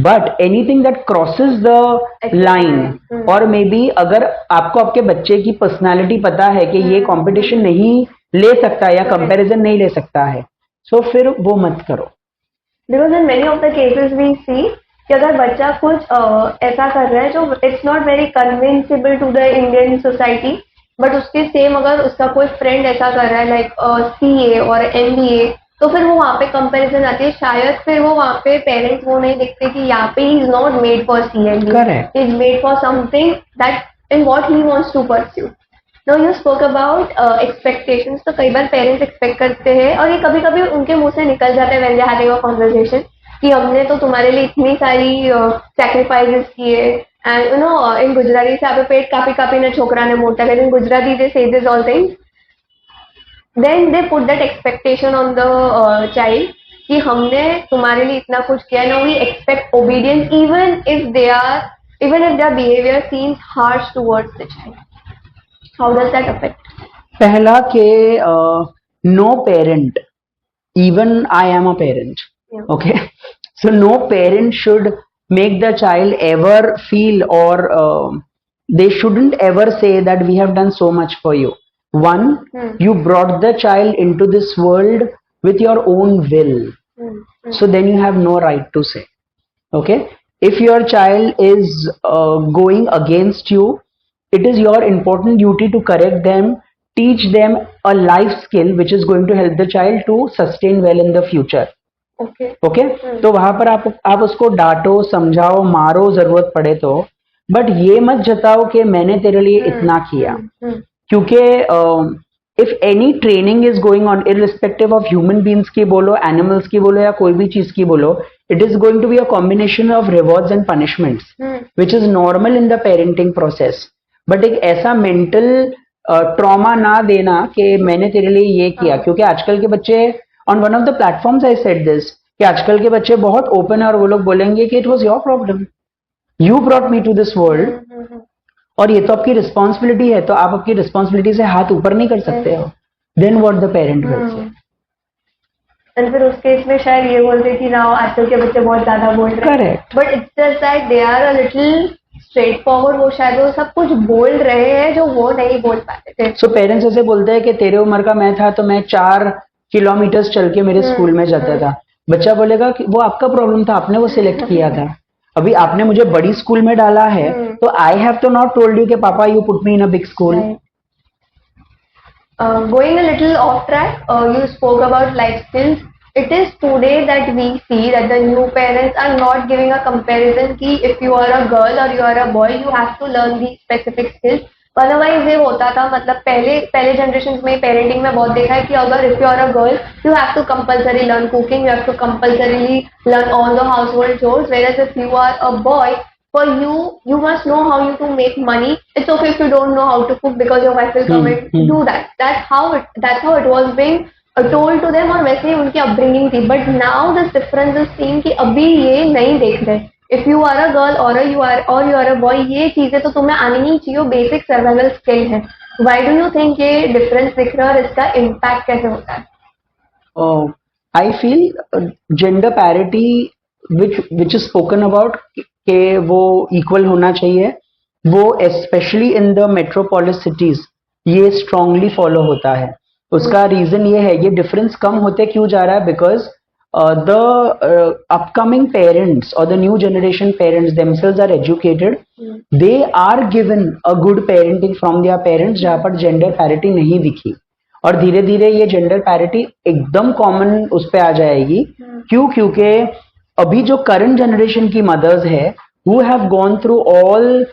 But anything that crosses the line और मे बी अगर आपको आपके बच्चे की पर्सनालिटी पता है कि ये कंपटीशन नहीं ले सकता या कंपैरिजन नहीं ले सकता है, सो फिर वो मत करो. Because in many of the cases we see कि अगर बच्चा कुछ ऐसा कर रहा है जो it's not very convincible to the Indian society, but उसके सेम अगर उसका कोई फ्रेंड ऐसा कर रहा है लाइक CA और MBA, तो फिर वो वहाँ पे कंपैरिजन आती है. शायद फिर वो वहाँ पे पेरेंट्स वो नहीं देखते कि यहाँ पे he is not made for CA, is made for something that in what he wants to pursue. Now you spoke about expectations. तो कई बार पेरेंट्स एक्सपेक्ट करते हैं और ये कभी कभी उनके मुंह से निकल जाते हैं when they having a conversation कि हमने तो तुम्हारे लिए इतनी सारी सैक्रिफाइसेस किए. And you know, in Gujarati से आपे पेट कापी कापी ने छोकरा ने मोटा करे. In Gujarati they say this all things. Then they put that expectation on the child कि हमने तुम्हारे लिए इतना कुछ किया. Now we expect obedience even if their behavior seems harsh towards the child. How does that affect? पहला के no parent, even I am a parent. Yeah. Okay, so no parent should make the child ever feel or they shouldn't ever say that we have done so much for you. One, you brought the child into this world with your own will. So then you have no right to say. Okay, if your child is going against you, it is your important duty to correct them, teach them a life skill which is going to help the child to sustain well in the future. Okay. तो वहां पर आप उसको डांटो, समझाओ, मारो जरूरत पड़े तो, बट ये मत जताओ कि मैंने तेरे लिए इतना किया. क्योंकि if any training is going on, irrespective of human beings की बोलो, animals की बोलो या कोई भी चीज की बोलो, it is going to be a combination of rewards and punishments, which is normal in the parenting process. But एक ऐसा mental trauma ना देना कि मैंने तेरे लिए ये किया, क्योंकि आजकल के बच्चे, on one of the platforms I said this, कि आजकल के बच्चे बहुत ओपन है और वो लोग बोलेंगे कि it was your problem, you brought me to this world, और ये तो आपकी रिस्पॉन्सिबिलिटी है, तो आप आपकी रिस्पॉन्सिबिलिटी से हाथ ऊपर नहीं कर सकते हो. Then what the parent will say. और फिर उस केस में शायद ये बोलते कि ना आजकल के बच्चे बहुत ज्यादा बोल रहे हैं. Correct. But it's just that they are a little straightforward. वो शायद वो सब कुछ बोल रहे हैं जो वो नहीं बोल पाते थे. सो पेरेंट्स ऐसे बोलते हैं कि तेरे उम्र का मैं था तो मैं 4 किलोमीटर चल के मेरे स्कूल में जाता था. बच्चा बोलेगा कि वो आपका प्रॉब्लम था, आपने वो सिलेक्ट किया था. अभी आपने मुझे बड़ी स्कूल में डाला है, तो आई हैव तो नॉट टोल्ड यू कि पापा you put me in a big school. Going a little off track, you spoke about life skills. It is today that we see that the new parents are not giving a comparison कि if you are a girl or you are a boy, you have to learn these specific skills. Otherwise ये होता था, मतलब पहले generation में parenting में बहुत देखा है कि अगर if you are a girl, you have to compulsory learn cooking, you have to compulsorily learn all the household chores. Whereas if you are a boy, for you must know how you to make money. It's okay if you don't know how to cook because your wife will come and do that. That's how it was being told to them, और वैसे ही उनकी upbringing थी. But now this difference is seen कि अभी ये नहीं देख रहे. If you are a girl or you are a boy, ये चीजें तो तुम्हें आनी ही चाहिए, बेसिक सर्वाइवल स्किल है. Why do you think ये डिफरेंस दिख रहा है और इसका इम्पैक्ट कैसे होता है? I feel gender parity which is spoken about कि वो equal होना चाहिए, वो especially in the metropolis cities ये strongly follow होता है. उसका रीजन ये है, ये डिफरेंस कम होते क्यों जा रहा है? Because the upcoming parents or the new generation parents themselves are educated. They are given a good parenting from their parents जहाँ पर gender parity नहीं दिखी, और धीरे धीरे ये gender parity एकदम कॉमन उस पे आ जाएगी. क्यों? क्योंकि अभी जो current generation की mothers है, who have gone through all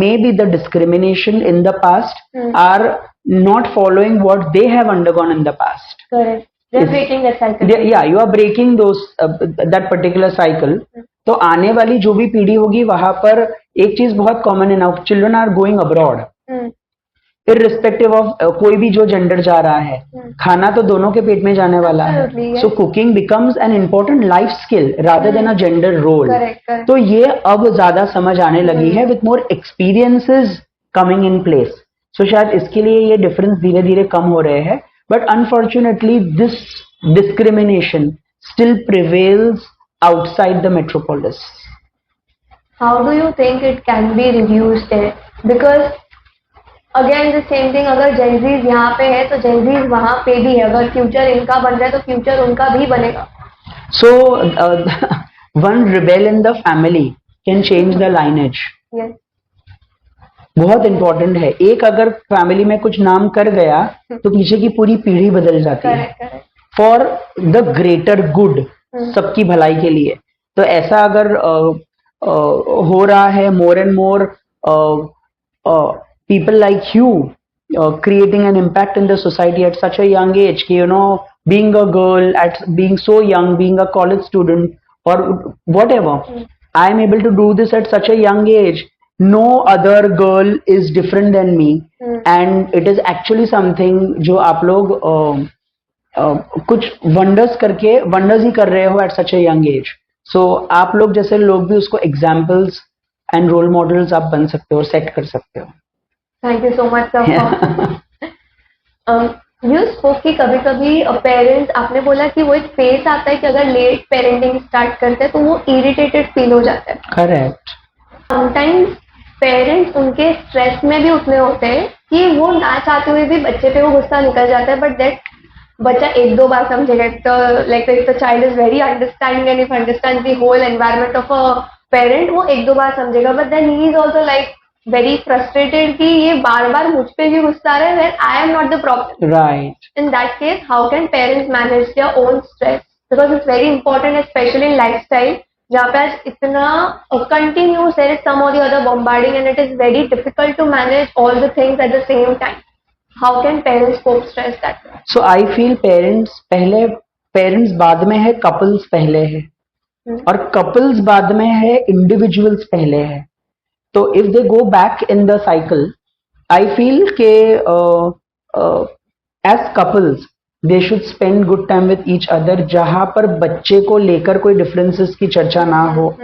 maybe the discrimination in the past, are not following what they have undergone in the past. Correct. They're breaking that cycle. Yeah, you are breaking those that particular cycle. तो आने वाली जो भी पीढ़ी होगी वहां पर एक चीज बहुत कॉमन है ना, children are going abroad, irrespective of कोई भी जो जेंडर जा रहा है. खाना तो दोनों के पेट में जाने वाला है. So cooking becomes an important life skill rather than a gender role. तो ये अब ज्यादा समझ आने लगी है with more experiences coming in place. So शायद इसके लिए ये डिफरेंस धीरे धीरे कम हो रहे हैं. But unfortunately, this discrimination still prevails outside the metropolis. How do you think it can be reduced there? Because again the same thing, अगर Gen Zs यहाँ पे है तो Gen Zs वहाँ पे भी है. अगर फ्यूचर इनका बन रहा है तो फ्यूचर उनका भी बनेगा. So one rebel in the family can change the lineage. Yes. बहुत इंपॉर्टेंट है. एक अगर फैमिली में कुछ नाम कर गया तो पीछे की पूरी पीढ़ी बदल जाती है फॉर द ग्रेटर गुड, सबकी भलाई के लिए. तो ऐसा अगर हो रहा है, more and more people like you creating an impact in the society at such a young age, you know, being a girl, at being so young, being a college student or whatever, I am able to do this at such a young age. No other girl is different than me, and it is actually something जो आप लोग कुछ wonders करके wonders ही कर रहे हो at such a young age. So आप लोग जैसे लोग भी उसको एग्जाम्पल्स एंड रोल मॉडल्स आप बन सकते हो और सेट कर सकते हो. Thank you so much sir. You spoke कि कभी कभी पेरेंट्स, आपने बोला कि वो एक फेस आता है कि अगर लेट पेरेंटिंग स्टार्ट करते हैं तो वो इरिटेटेड फील हो जाता है. करेक्ट. समटाइम्स पेरेंट्स उनके स्ट्रेस में भी उतने होते हैं कि वो ना चाहते हुए भी बच्चे पे वो गुस्सा निकल जाता है. बट दैट बच्चा एक दो बार समझेगा. तो like if the child is very understanding and if understand the whole environment of a parent, वो एक दो बार समझेगा. But then he is also like very frustrated कि ये बार बार मुझ पे भी गुस्सा आ रहा है when I am not the problem. Right. In that case how can parents manage their own stress? Because it's very important specially in lifestyle जहाँ पे आज इतना continuous there is some or the other bombarding and it is very difficult to manage all the things at the same time. how can parents cope stress that way? So I feel parents बाद में है, couples पहले है, और couples बाद में है, individuals पहले है. तो if they go back in the cycle, I feel के as couples they should spend good time with each other, जहां पर बच्चे को लेकर कोई डिफरेंसेस की चर्चा ना हो.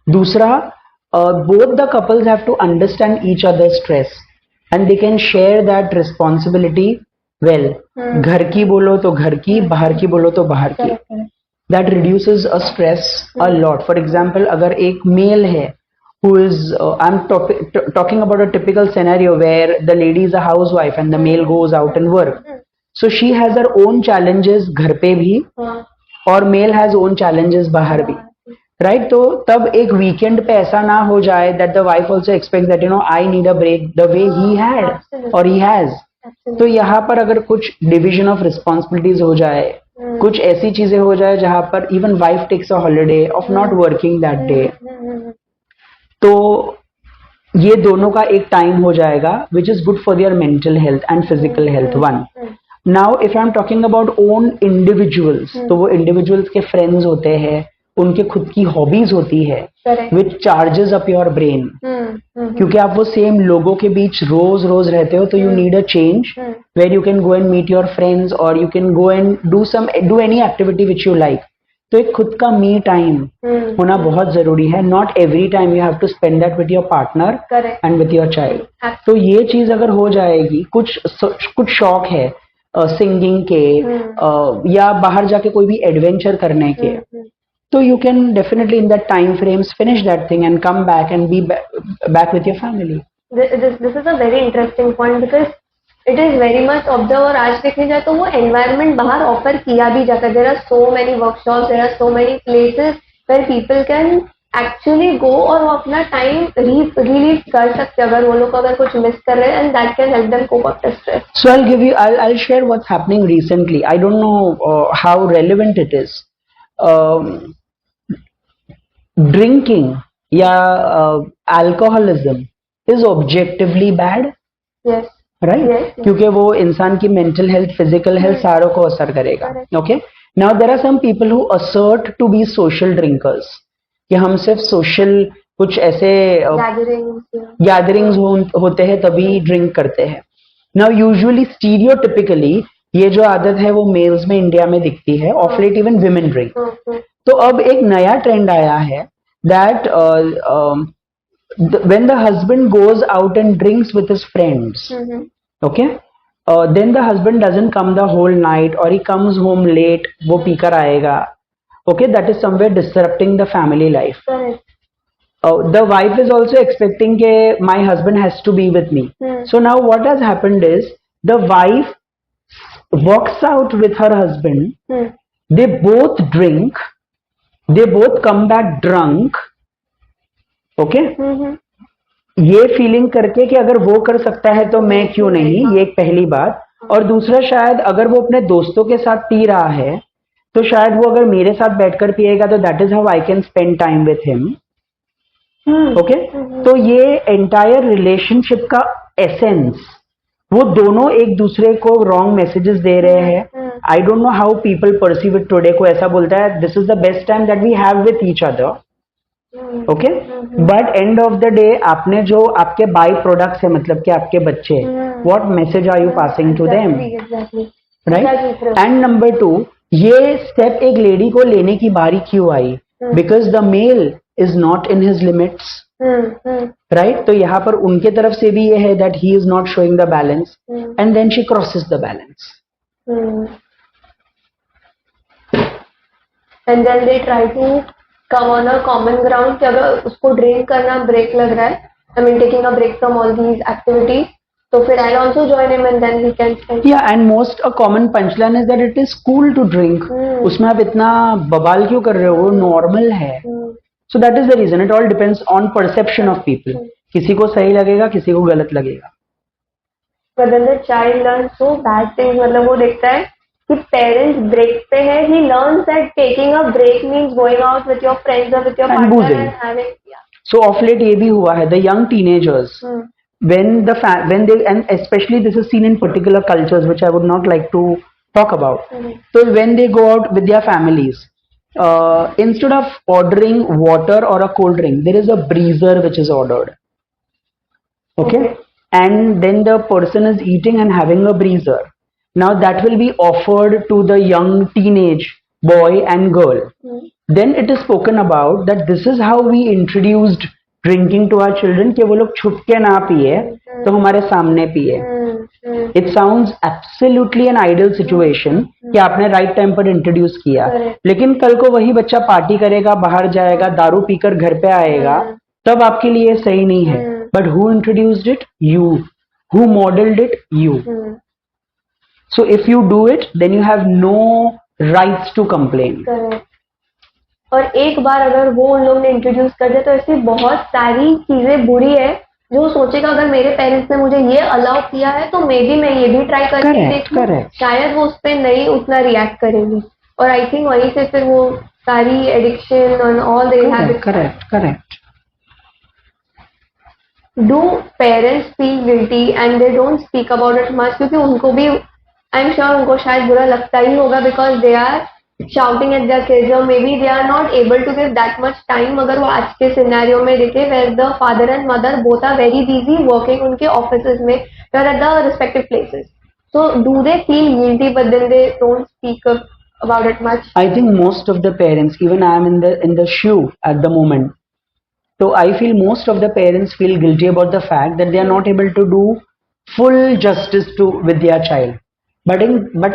दूसरा, both the couples have to understand each other's stress and they can share that responsibility well. घर की बोलो तो घर की, बाहर की बोलो तो बाहर की. That reduces a stress a lot. For example, अगर एक मेल है who is I'm talking about a typical scenario where the lady is a housewife and the male goes out and work. So she has her own challenges घर पे भी, और male has own challenges बाहर भी. Right तो तब एक weekend पे ऐसा ना हो जाए that the wife also expect that I need a break the way he had और ही हैज. तो यहाँ पर अगर कुछ डिविजन ऑफ रिस्पॉन्सिबिलिटीज हो जाए, कुछ ऐसी चीजें हो जाए जहां पर even wife takes a holiday of not working that day, तो ये दोनों का एक टाइम हो जाएगा which is good for their mental health and physical health. One, now if I am talking about own individuals, तो वो इंडिविजुअल्स के फ्रेंड्स होते हैं, उनके खुद की हॉबीज होती है विच चार्जेस अप योर ब्रेन. क्योंकि आप वो सेम लोगों के बीच रोज रोज रहते हो, तो you need a change where you can go and meet your friends और you can go and do any activity which you like. तो एक खुद का मी टाइम होना बहुत जरूरी है. Not every time you have to spend that with your partner and with your child. तो ये चीज अगर हो जाएगी, कुछ शौक है सिंगिंग के या बाहर जाके कोई भी एडवेंचर करने के, so you can definitely in that time frames finish that thing and come back and be back with your family. This is a very interesting point because it is very much observed. और आज देखने जाए तो वो environment बाहर offer किया भी जाता है. There are so many workshops, there are so many places where people can actually go और वो अपना time relieve कर सकते हैं अगर वो लोग अगर कुछ miss कर रहे हैं, and that can help them cope up the stress. So I'll share what's happening recently. I don't know how relevant it is. Drinking या alcoholism is objectively bad. Yes. Right? Yes. क्योंकि वो इंसान की mental health, physical health सारों को असर करेगा. Okay, now there are some people who assert to be social drinkers, कि हम सिर्फ सोशल कुछ ऐसे गैदरिंग्स होते हैं तभी ड्रिंक करते हैं. नाउ यूजुअली स्टीरियोटिपिकली ये जो आदत है वो मेल्स में इंडिया में दिखती है. Of late even women drink. तो अब एक नया ट्रेंड आया है that when the husband goes out and drinks with his friends, okay, then the husband doesn't come the whole night और ही कम्स होम लेट, वो पीकर आएगा. Okay, that is somewhere disrupting the family life. The wife is also expecting के my husband has to be with me. So now what has happened is the wife walks out with her husband, they both drink, they both come back drunk. Okay? ये feeling करके कि अगर वो कर सकता है तो मैं क्यों नहीं, ये एक पहली बात. और दूसरा, शायद अगर वो अपने दोस्तों के साथ पी रहा है तो शायद वो अगर मेरे साथ बैठकर पिएगा तो that is how I can spend time with him. Okay, तो ये एंटायर रिलेशनशिप का एसेंस, वो दोनों एक दूसरे को रॉन्ग मैसेजेस दे रहे हैं. I don't know how people perceive it today. को ऐसा बोलता है this is the best time that we have with each other. Okay, but end of the day आपने जो आपके बाई प्रोडक्ट्स है, मतलब कि आपके बच्चे, what message are you passing to them, right? And number 2, ये स्टेप एक लेडी को लेने की बारी क्यों आई? Because the male is not in his limits. Right, तो यहाँ पर उनके तरफ से भी ये है that he is not showing the balance and then she crosses the balance. And then they try to come on a common ground कि अगर उसको ड्रिंक करना ब्रेक लग रहा है, I mean taking a break from all these activities, तो फिर I also join him and then we can spend. या and most a common punchline is that it is cool to drink. उसमें आप इतना बवाल क्यों कर रहे हो, वो नॉर्मल है. So that is the reason. It all depends on perception of people. किसी को सही लगेगा, किसी को गलत लगेगा. But then the child learns so bad things. मतलब वो देखता है कि पेरेंट्स ब्रेक पे है. He learns that taking a break means going out with your friends or with your partner and having. So of late ये भी हुआ है. The young teenagers, when they, and especially this is seen in particular cultures which I would not like to talk about. So when they go out with their families, instead of ordering water or a cold drink, there is a breezer which is ordered. Okay, and then the person is eating and having a breezer. Now that will be offered to the young teenage boy and girl. Then it is spoken about that this is how we introduced drinking to our children, कि वो लोग छुप के ना पिए तो हमारे सामने पिए. It sounds absolutely an ideal situation कि आपने right time पर introduce किया, लेकिन कल को वही बच्चा पार्टी करेगा, बाहर जाएगा, दारू पीकर घर पे आएगा, तब आपके लिए सही नहीं है. But who introduced it? You. Who modeled it? You. So if you do it, then you have no rights to complain. Correct. और एक बार अगर वो उन लोग ने इंट्रोड्यूस कर दिया तो ऐसी बहुत सारी चीजें बुरी है जो सोचेगा अगर मेरे पेरेंट्स ने मुझे ये अलाउ किया है तो मे बी मैं ये भी ट्राई करके देखूं, शायद वो उस पर नहीं उतना रिएक्ट करेंगी. और आई थिंक वहीं से फिर वो सारी एडिक्शन और all they have. Correct. Do parents feel guilty and they don't speak about it much? क्योंकि उनको भी आई एम श्योर उनको शायद बुरा लगता ही होगा because they are shouting at their kids or maybe they are not able to give that much time. अगर वो आज के सिनेरियो में देखे where the father and mother both are very busy working उनके offices में, they're at the respective places. So do they feel guilty but then they don't speak about it much? I think most of the parents, even I am in the shoe at the moment, so I feel most of the parents feel guilty about the fact that they are not able to do full justice with their child. But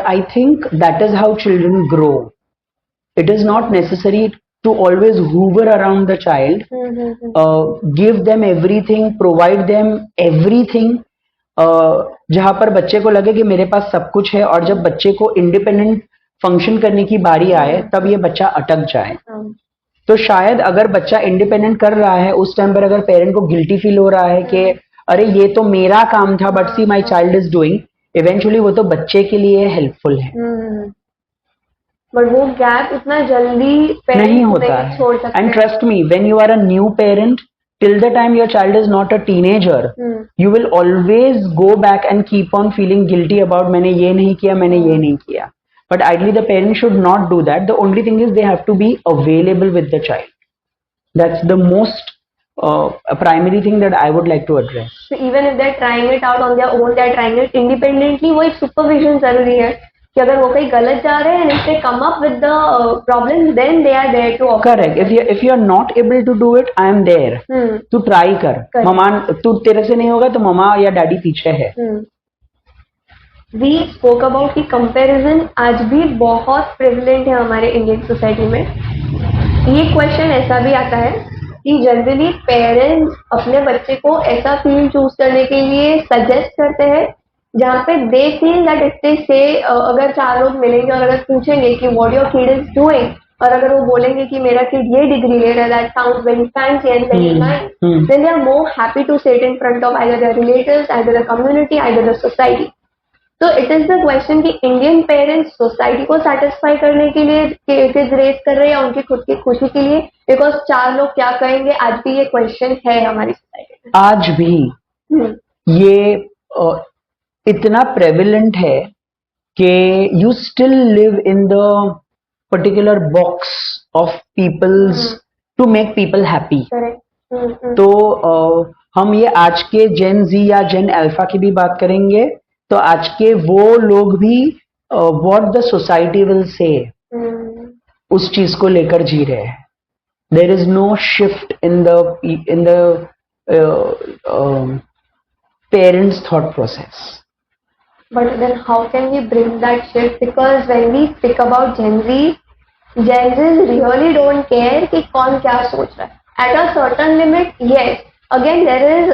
I think that is how children grow. It is not necessary to always hoover around the child, give them everything, provide them everything. जहाँ पर बच्चे को लगे कि मेरे पास सब कुछ है और जब बच्चे को इंडिपेंडेंट फंक्शन करने की बारी आए तब ये बच्चा अटक जाए. तो शायद अगर बच्चा इंडिपेंडेंट कर रहा है उस टाइम पर अगर पेरेंट को गिल्टी फील हो रहा है कि अरे ये तो मेरा काम था but see my child is doing, eventually वो तो बच्चे के लिए हेल्पफुल है. बट वो गैप इतना जल्दी नहीं होता है. And trust me, when you are a new parent, till the time your child is not a teenager, you will always go back and keep on feeling guilty about मैंने ये नहीं किया, मैंने ये नहीं किया. But ideally the parents should not do that. The only thing is they have to be available with the child. That's the most primary thing that I would like to address. So even if they're trying it out on their own, they're trying it independently, वो एक supervision जरूरी है कि अगर वो कहीं गलत जा रहे हैं and if they come up with the problem, then they are there to offer. Correct. If you are not able to do it, I am there. तू try कर. ममा तू तेरे से नहीं होगा तो ममा या डैडी पीछे है. We spoke about कि कंपैरिजन आज भी बहुत प्रेवलेंट है हमारे इंडियन सोसाइटी में. ये क्वेश्चन ऐसा भी आता है कि जनरली पेरेंट्स अपने बच्चे को ऐसा फील्ड चूज करने के लिए सजेस्ट करते हैं जहाँ पे they feel that if they से अगर 4 लोग मिलेंगे और अगर पूछेंगे कि what your kid is doing और अगर वो बोलेंगे कि मेरा किड ये डिग्री ले रहा है, that sounds very fancy and very nice, then they are more happy to sit in front of either their relatives, either the community, either the society. तो इट इज द क्वेश्चन कि Indian parents society को satisfy करने के लिए kids race कर रहे हैं या उनकी खुद की खुशी के लिए, बिकॉज 4 लोग क्या कहेंगे, आज भी ये क्वेश्चन है हमारी सोसाइटी में. आज भी ये इतना प्रेवलेंट है कि you still live in the particular box of peoples to make people happy. तो हम ये आज के जेन जी या जेन अल्फा की भी बात करेंगे तो आज के वो लोग भी what the society will say उस चीज को लेकर जी रहे हैं. There is no shift in the parents thought process. But then how can we bring that shift? Because when we speak about Gen Zs really don't care कि कौन क्या सोच रहा है. At a certain limit, yes. Again, there is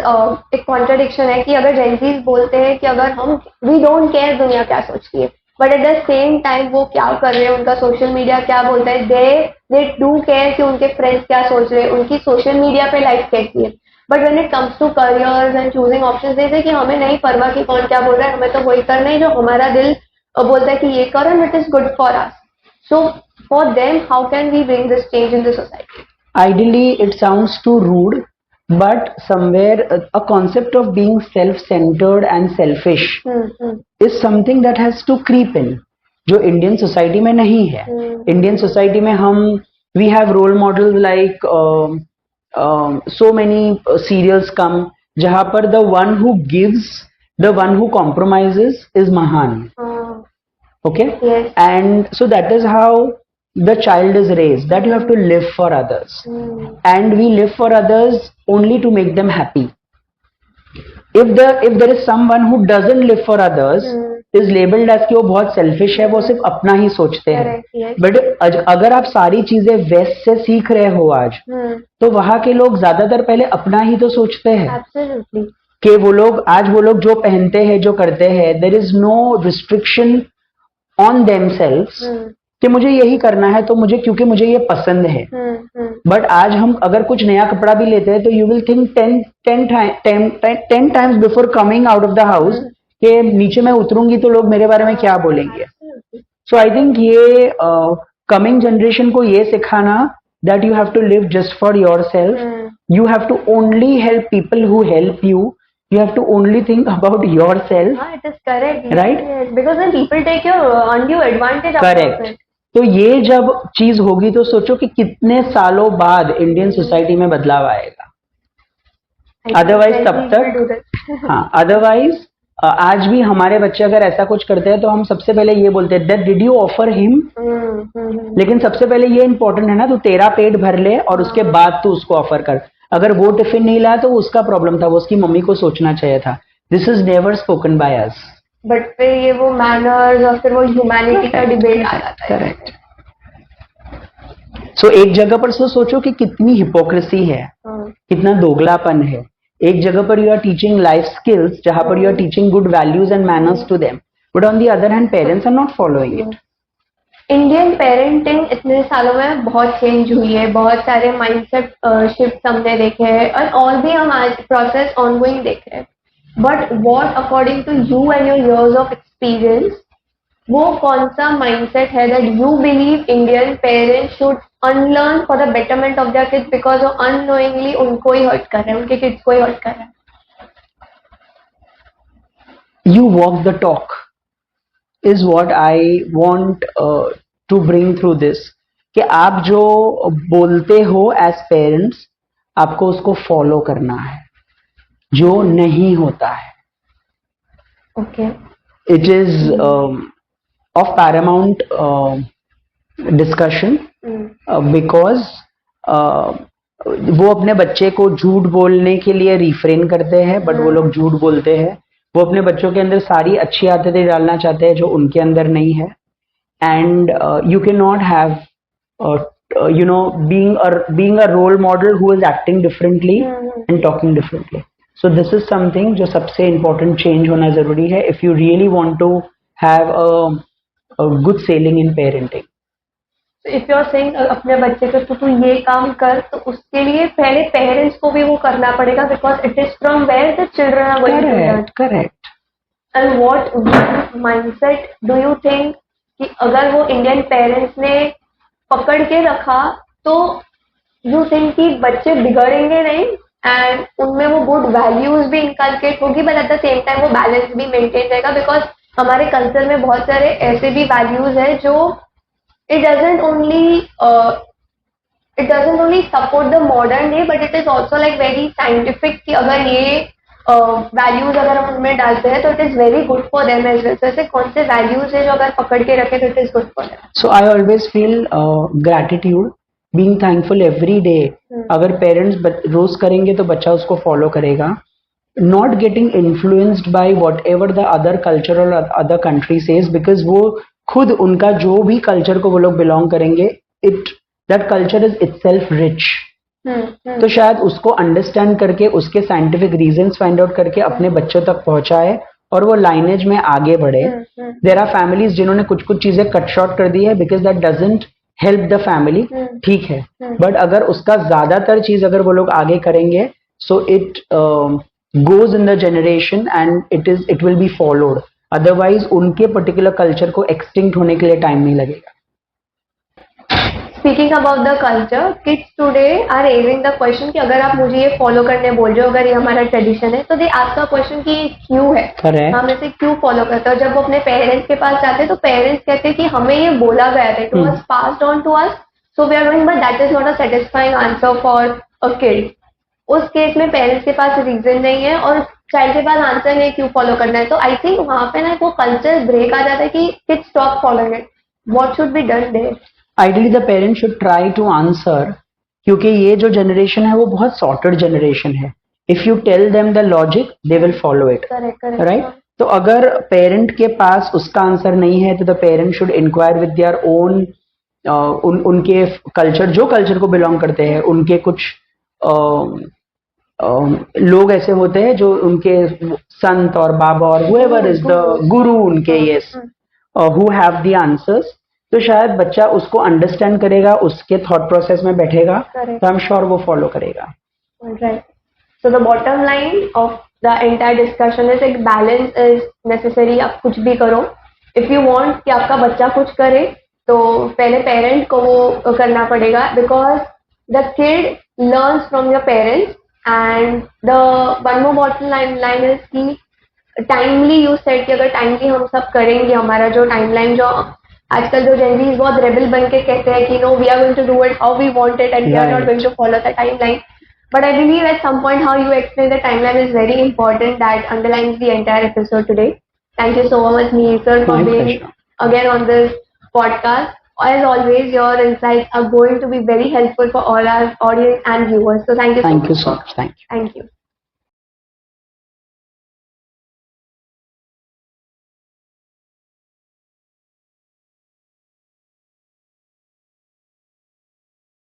एक contradiction है कि अगर Gen Zs बोलते हैं कि अगर हम we don't care दुनिया क्या सोचती है, but at the same time वो क्या कर रहे हैं, उनका सोशल मीडिया क्या बोलता है, they do care कि उनके फ्रेंड्स क्या सोच रहे हैं, उनकी सोशल मीडिया पे लाइफ कैसी है. But when it comes to careers and choosing options, जैसे कि हमें नहीं परवाह कि कौन क्या बोल रहा है, हमें तो वही करना है जो हमारा दिल बोलता है कि ये करो and it is good for us. So for them how can we bring this change in the society? Ideally, it sounds too rude, but somewhere a concept of being self-centered and selfish is something that has to creep in, जो Indian society में नहीं है. Indian society में हम we have role models like so many serials come जहाँ पर the one who gives, the one who compromises is महान. Okay? Yes. And so that is how the child is raised, that you have to live for others. And we live for others only to make them happy. If there is someone who doesn't live for others, is labeled as कि वो बहुत selfish है, वो सिर्फ अपना ही सोचते हैं. Correct, yes. But अगर आप सारी चीजें वेस्ट से सीख रहे हो आज, तो वहाँ के लोग ज्यादातर पहले अपना ही तो सोचते हैं. Absolutely. कि वो लोग जो पहनते हैं, जो करते हैं, there is no restriction on themselves कि मुझे यही करना है, तो मुझे क्योंकि मुझे ये पसंद है. बट आज हम अगर कुछ नया कपड़ा भी लेते हैं तो you will think 10 times before coming out of the house कि नीचे मैं उतरूंगी तो लोग मेरे बारे में क्या बोलेंगे. सो आई थिंक ये कमिंग जनरेशन को ये सिखाना that you have to live just for yourself. You have to only help people who help you. You have to only think about yourself. It is correct. Right? Yes, because when people take your undue advantage of Correct. it. तो ये जब चीज होगी तो सोचो कि कितने सालों बाद इंडियन सोसाइटी में बदलाव आएगा. अदरवाइज तब तक हाँ, अदरवाइज आज भी हमारे बच्चे अगर ऐसा कुछ करते हैं तो हम सबसे पहले ये बोलते हैं that did you offer him. लेकिन सबसे पहले ये इंपॉर्टेंट है ना, तू तेरा पेट भर ले और उसके बाद तू उसको ऑफर कर. अगर वो टिफिन नहीं लाया तो उसका प्रॉब्लम था, वो उसकी मम्मी को सोचना चाहिए था. This is never spoken by us. But फिर ये वो मैनर्स और फिर वो ह्यूमैनिटी का डिबेट आ जाता है. करेक्ट. सो एक जगह पर सोचो कि कितनी हिपोक्रेसी है, कितना दोगलापन है. एक जगह पर you are teaching life skills, जहां पर you are teaching good values and manners to them, but on the other hand parents are not following it. Indian parenting इतने सालों में बहुत चेंज हुई है, बहुत सारे माइंडसेट शिफ्ट हमने देखे हैं और और भी हम आज प्रोसेस ऑनगोइंग देख रहे हैं. But what according to you and your years of experience, वो कौन सा माइंडसेट है that you believe Indian parents should unlearn for the betterment of their kids, because वो अननोइंगली उनको ही हर्ट कर रहे हैं, उनके किड्स को ही हर्ट कर रहे हैं. You walk the talk is what I want to bring through this. कि आप जो बोलते हो as parents, आपको उसको फॉलो करना है, जो नहीं होता है. Okay. It is of paramount discussion because वो अपने बच्चे को झूठ बोलने के लिए रिफ्रेन करते हैं, बट वो लोग झूठ बोलते हैं. वो अपने बच्चों के अंदर सारी अच्छी आदतें डालना चाहते हैं जो उनके अंदर नहीं है. And you can not have being a role model who is acting differently and talking differently. So this is something जो सबसे important change होना जरूरी है if you really want to have a good sailing in parenting. If you are saying अपने बच्चे को तू ये काम कर, तो उसके लिए पहले पेरेंट्स को भी वो करना पड़ेगा, because it is from where the children are going to learn. Correct. And what mindset do you think कि अगर वो इंडियन पेरेंट्स ने पकड़ के रखा तो यू थिंक कि बच्चे बिगड़ेंगे नहीं एंड उनमें वो गुड वैल्यूज भी इनकलकेट होगी, but at the same time वो बैलेंस भी मेंटेन रहेगा, बिकॉज हमारे कल्चर में बहुत सारे ऐसे भी वैल्यूज है जो it doesn't only support the modern day, but it is also like very scientific कि अगर ये values अगर हम उनमें डालते हैं तो it is very good for them as well. So ऐसे कौन से values है जो अगर पकड़ के रखे तो it is good for them. So I always feel gratitude, being thankful every day. अगर parents रोज करेंगे तो बच्चा उसको follow करेगा. Not getting influenced by whatever the other culture or other country says, because वो खुद उनका जो भी कल्चर को वो लोग बिलोंग करेंगे, that culture is itself rich. तो शायद उसको अंडरस्टैंड करके उसके साइंटिफिक रीजंस फाइंड आउट करके अपने बच्चों तक पहुंचाए और वो लाइनेज में आगे बढ़े. देयर आर फैमिलीज जिन्होंने कुछ कुछ चीजें कट शॉर्ट कर दी है because that doesn't help the family. ठीक है, बट अगर उसका ज्यादातर चीज अगर वो लोग आगे करेंगे so it goes in the generation and it will be followed. Otherwise उनके पर्टिकुलर कल्चर को एक्सटिंक्ट होने के लिए टाइम नहीं लगेगा. Speaking about the culture, kids today are raising the question कि अगर आप मुझे ये फॉलो करने बोल रहे हो, अगर ये हमारा ट्रेडिशन है, तो दे आस्क द क्वेश्चन कि क्यों है, Correct. हम इसे क्यों फॉलो करते हैं। जब वो अपने पेरेंट्स के पास जाते हैं तो पेरेंट्स कहते हैं कि हमें ये बोला गया था, it was passed on to us, so we are doing, but that is not a satisfying answer for a kid. उस केस में पेरेंट्स के पास रीजन नहीं है और चाइल्ड के पास आंसर नहीं क्यों फॉलो करना है। तो आई थिंक वहां पे ना वो कल्चर ब्रेक आ जाता है कि kids stop following it, what should be done there. Ideally the parent should try to answer, क्योंकि ये जो जनरेशन है वो बहुत सॉर्टेड जनरेशन है। If you tell them the logic they will follow it, correct right. तो अगर parent के पास उसका आंसर नहीं है तो the parent should enquire with their own, उनके कल्चर, जो कल्चर को बिलोंग करते हैं, उनके कुछ लोग ऐसे होते हैं जो उनके संत और बाबा और whoever is the गुरु उनके, yes, who have the answers, तो शायद बच्चा उसको अंडरस्टैंड करेगा, उसके थॉट प्रोसेस में बैठेगा, Correct. तो आई एम श्योर वो फॉलो करेगा। Right. So the bottom line of the entire discussion is एक balance is necessary। आप कुछ भी करो, if you want कि आपका बच्चा कुछ करे तो पहले पेरेंट को वो करना पड़ेगा, because the kid learns from your parents। and the one more bottom line is कि टाइमली यूज सेट, कि अगर टाइमली हम सब करेंगे, हमारा जो टाइमलाइन, जो आजकल जो जेनजीज बहुत रेबल बन के कहते हैं कि no we are going to do it how we want it and we are not going to follow the timeline, but I believe at some point how you explain the timeline is very important, that underlines the entire episode today. Thank you so much Mihir sir for My being pleasure. again on this podcast. As always, your insights are going to be very helpful for all our audience and viewers, so thank you so Thank you much. so much. Thank you. Thank you.